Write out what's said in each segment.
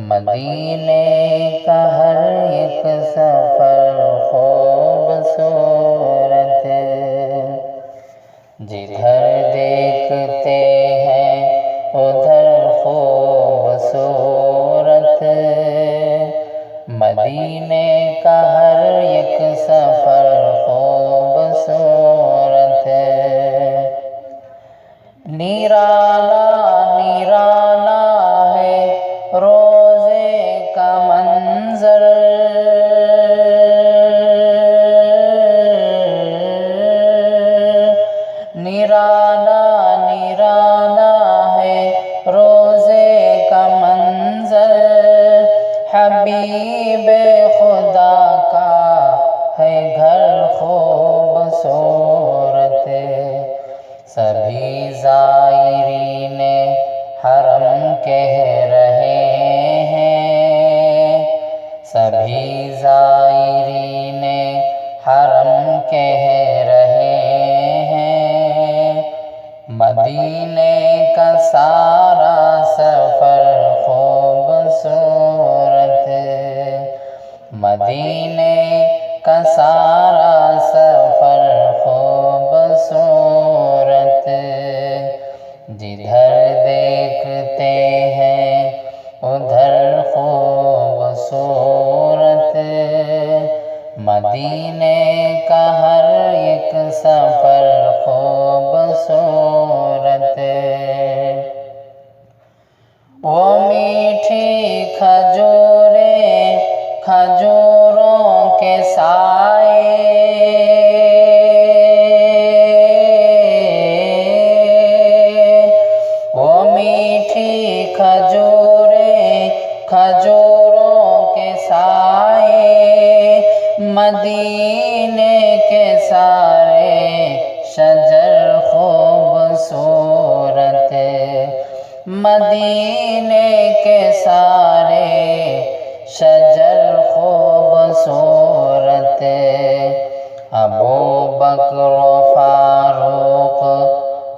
مدینے کا ہر ایک سفر خوبصورت، جدھر دیکھتے ہیں ادھر خوبصورت، مدینے کا ہر ایک سفر خوبصورت، نرالا نرالا ہے روزے کا منظر، نرالا نرالا ہے روزے کا منظر، حبیب خدا کا ہے گھر خوبصورت، سبھی زائرین حرم کہہ رہے ہیں، سبھی زائرین حرم کہہ رہے ہیں، مدینے کا سارا سفر خوبصورت، مدینے کا سارا سفر خوبصورت، جدھر دیکھتے ہیں ادھر خوبصورت، مدینے کا ہر ایک سفر خوبصورت، وہ میٹھی کھجوریں کھجوروں کے سائے، وہ میٹھی کھجوریں کھجوروں کے سائے، مدینے کے سارے شجر خوبصورت، مدینے کے سارے شجر خوبصورت، ابوبکر و فاروق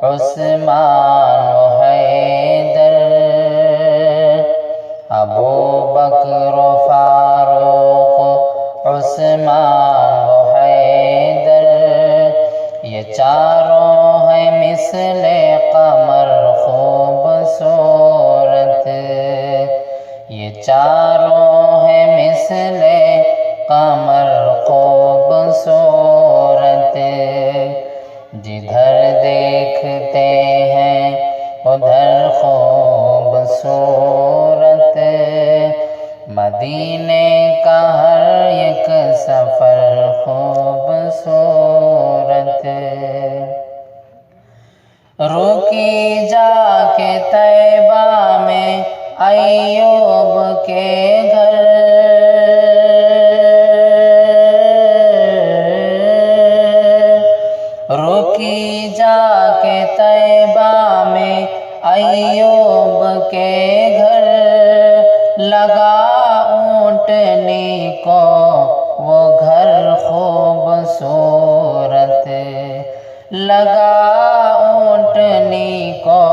عثمان و حیدر، ابوبکر و فاروق عثمان و حیدر، یہ چاروں ہیں مثل قمر خوبصورت، یہ چاروں ہیں مثل قمر خوبصورت، جدھر دیکھتے ہیں ادھر خوبصورت، مدینے کا ہر ایک سفر خوبصورت، رکی جا کے طیبہ میں ایوب کے گھر، رکی جا کے طیبہ میں ایوب کے گھر، لگا اونٹنی کو وہ گھر خوبصورت، لگا اونٹنی کو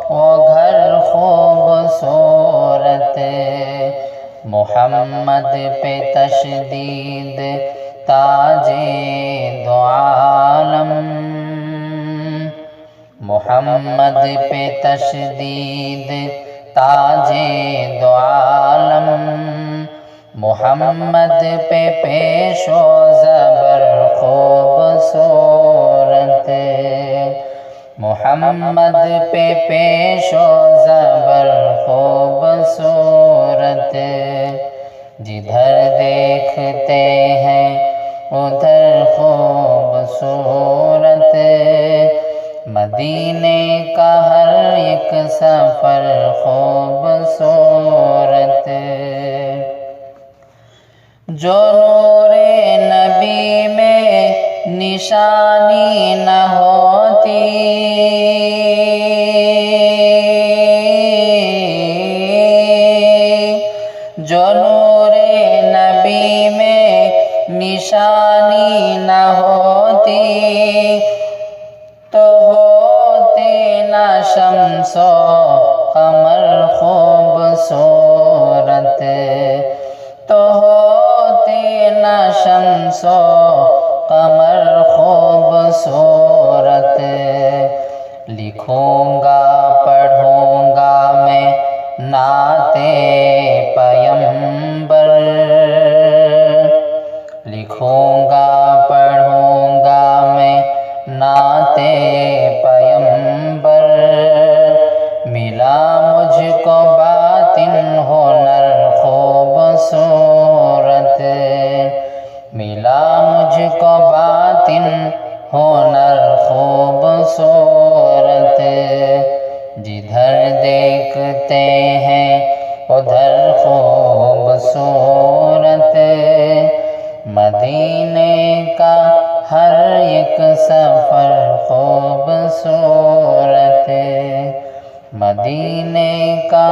وہ گھر خوبصورت، محمد پہ تشدید تاج دو عالم، محمد پہ تشدید تاج دو عالم، محمد پہ پیش و زبر خوبصورت، محمد پہ پیش و زبر خوبصورت، جدھر دیکھتے ہیں ادھر خوبصورت، مدینے کا ہر ایک سفر خوبصورت، جو نور نبی میں نشانی نہ ہوتی، جو نور نبی میں نشانی نہ ہوتی، تو ہوتے نہ شمس و قمر خوبصورت، تو ہوتی نہ شمس و قمر خوبصورت، لکھوں گا پڑھوں گا میں نعت پیمبر، لکھوں گا پڑھوں گا میں نعت پیمبر، ملا مجھ کو باطن ہنر خوبصورت، ملا مجھ کو باطن ہنر خوبصورت، جدھر دیکھتے ہیں ادھر خوبصورت، مدینے کا ہر ایک سفر خوبصورت، مدینے کا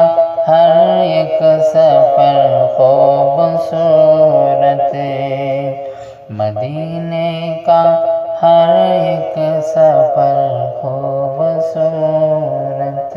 ہر ایک سفر خوبصورت، مدینے کا ہر ایک سفر خوبصورت۔